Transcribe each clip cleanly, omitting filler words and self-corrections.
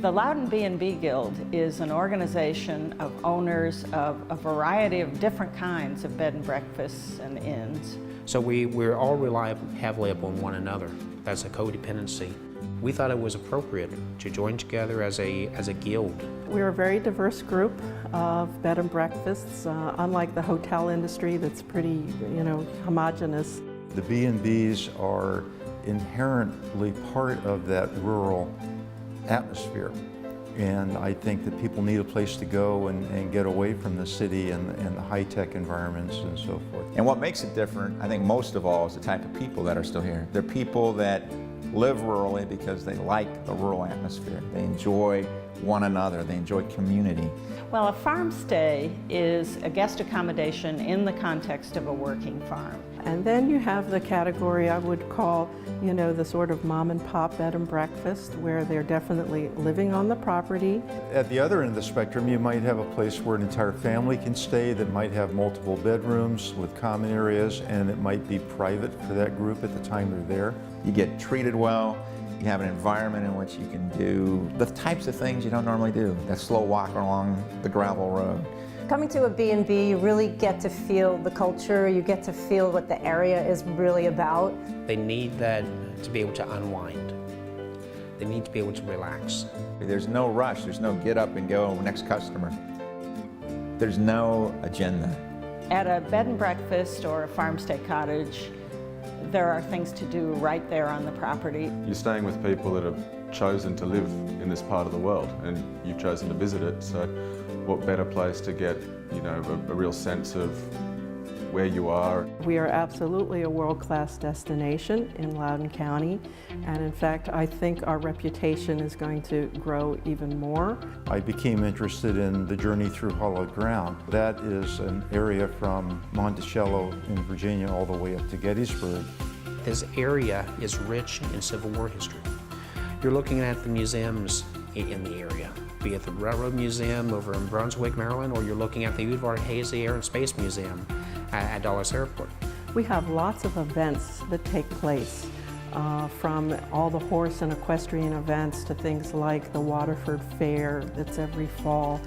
The Loudoun B&B Guild is an organization of owners of a variety of different kinds of bed and breakfasts and inns. So we're all rely heavily upon one another. That's a codependency. We thought it was appropriate to join together as a guild. We're a very diverse group of bed and breakfasts, unlike the hotel industry that's pretty, homogenous. The B&Bs are inherently part of that rural atmosphere. And I think that people need a place to go and get away from the city and the high-tech environments and so forth. And what makes it different, I think most of all, is the type of people that are still here. They're people that live rurally because they like the rural atmosphere. They enjoy one another, they enjoy community. Well, a farm stay is a guest accommodation in the context of a working farm. And then you have the category I would call, the sort of mom and pop bed and breakfast, where they're definitely living on the property. At the other end of the spectrum, you might have a place where an entire family can stay that might have multiple bedrooms with common areas, and it might be private for that group at the time they're there. You get treated well, you have an environment in which you can do the types of things you don't normally do. That slow walk along the gravel road. Coming to a B&B, you really get to feel the culture, you get to feel what the area is really about. They need that to be able to unwind. They need to be able to relax. There's no rush, there's no get up and go, next customer. There's no agenda. At a bed and breakfast or a farmstay cottage, there are things to do right there on the property. You're staying with people that have chosen to live in this part of the world, and you've chosen to visit it, so what better place to get, a real sense of where you are. We are absolutely a world-class destination in Loudoun County, and in fact, I think our reputation is going to grow even more. I became interested in the journey through hollowed ground. That is an area from Monticello in Virginia all the way up to Gettysburg. This area is rich in Civil War history. You're looking at the museums in the area, be it the Railroad Museum over in Brunswick, Maryland, or you're looking at the Udvar Hazy Air and Space Museum at Dulles Airport. We have lots of events that take place, from all the horse and equestrian events to things like the Waterford Fair that's every fall,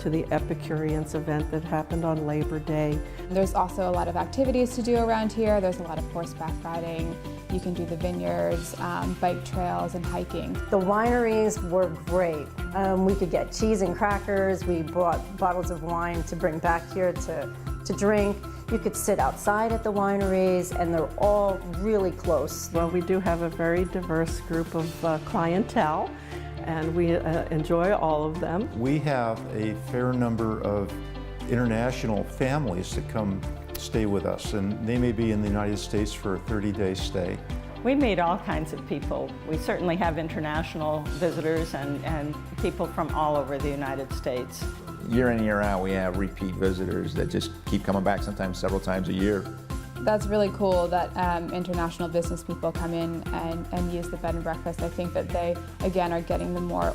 to the Epicureans event that happened on Labor Day. There's also a lot of activities to do around here. There's a lot of horseback riding. You can do the vineyards, bike trails, and hiking. The wineries were great. We could get cheese and crackers. We brought bottles of wine to bring back here to drink. You could sit outside at the wineries, and they're all really close. Well, we do have a very diverse group of clientele, and we enjoy all of them. We have a fair number of international families that come stay with us, and they may be in the United States for a 30-day stay. We meet all kinds of people. We certainly have international visitors and people from all over the United States. Year in, year out, we have repeat visitors that just keep coming back, sometimes several times a year. That's really cool that international business people come in and use the bed and breakfast. I think that they, again, are getting the more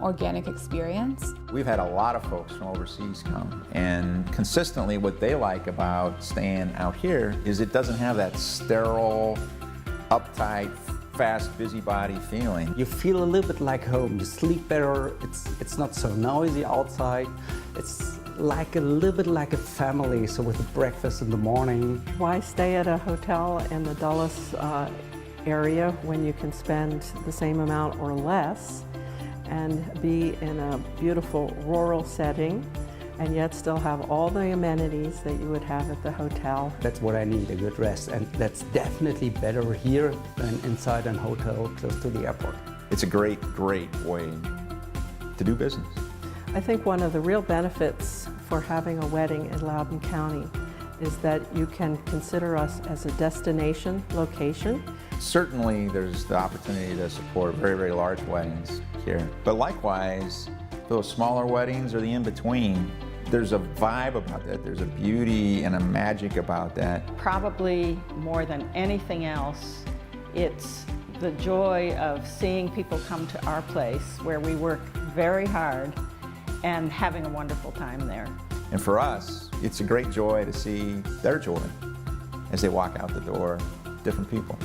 organic experience. We've had a lot of folks from overseas come, and consistently what they like about staying out here is it doesn't have that sterile, uptight, fast, busybody feeling. You feel a little bit like home. You sleep better. It's not so noisy outside. It's like a little bit like a family, so with the breakfast in the morning. Why stay at a hotel in the Dulles area when you can spend the same amount or less and be in a beautiful rural setting and yet still have all the amenities that you would have at the hotel? That's what I need, a good rest, and that's definitely better here than inside a hotel close to the airport. It's a great, great way to do business. I think one of the real benefits for having a wedding in Loudoun County is that you can consider us as a destination location. Certainly there's the opportunity to support very, very large weddings here. But likewise, those smaller weddings or the in-between, there's a vibe about that. There's a beauty and a magic about that. Probably more than anything else, it's the joy of seeing people come to our place where we work very hard and having a wonderful time there. And for us, it's a great joy to see their joy as they walk out the door, different people.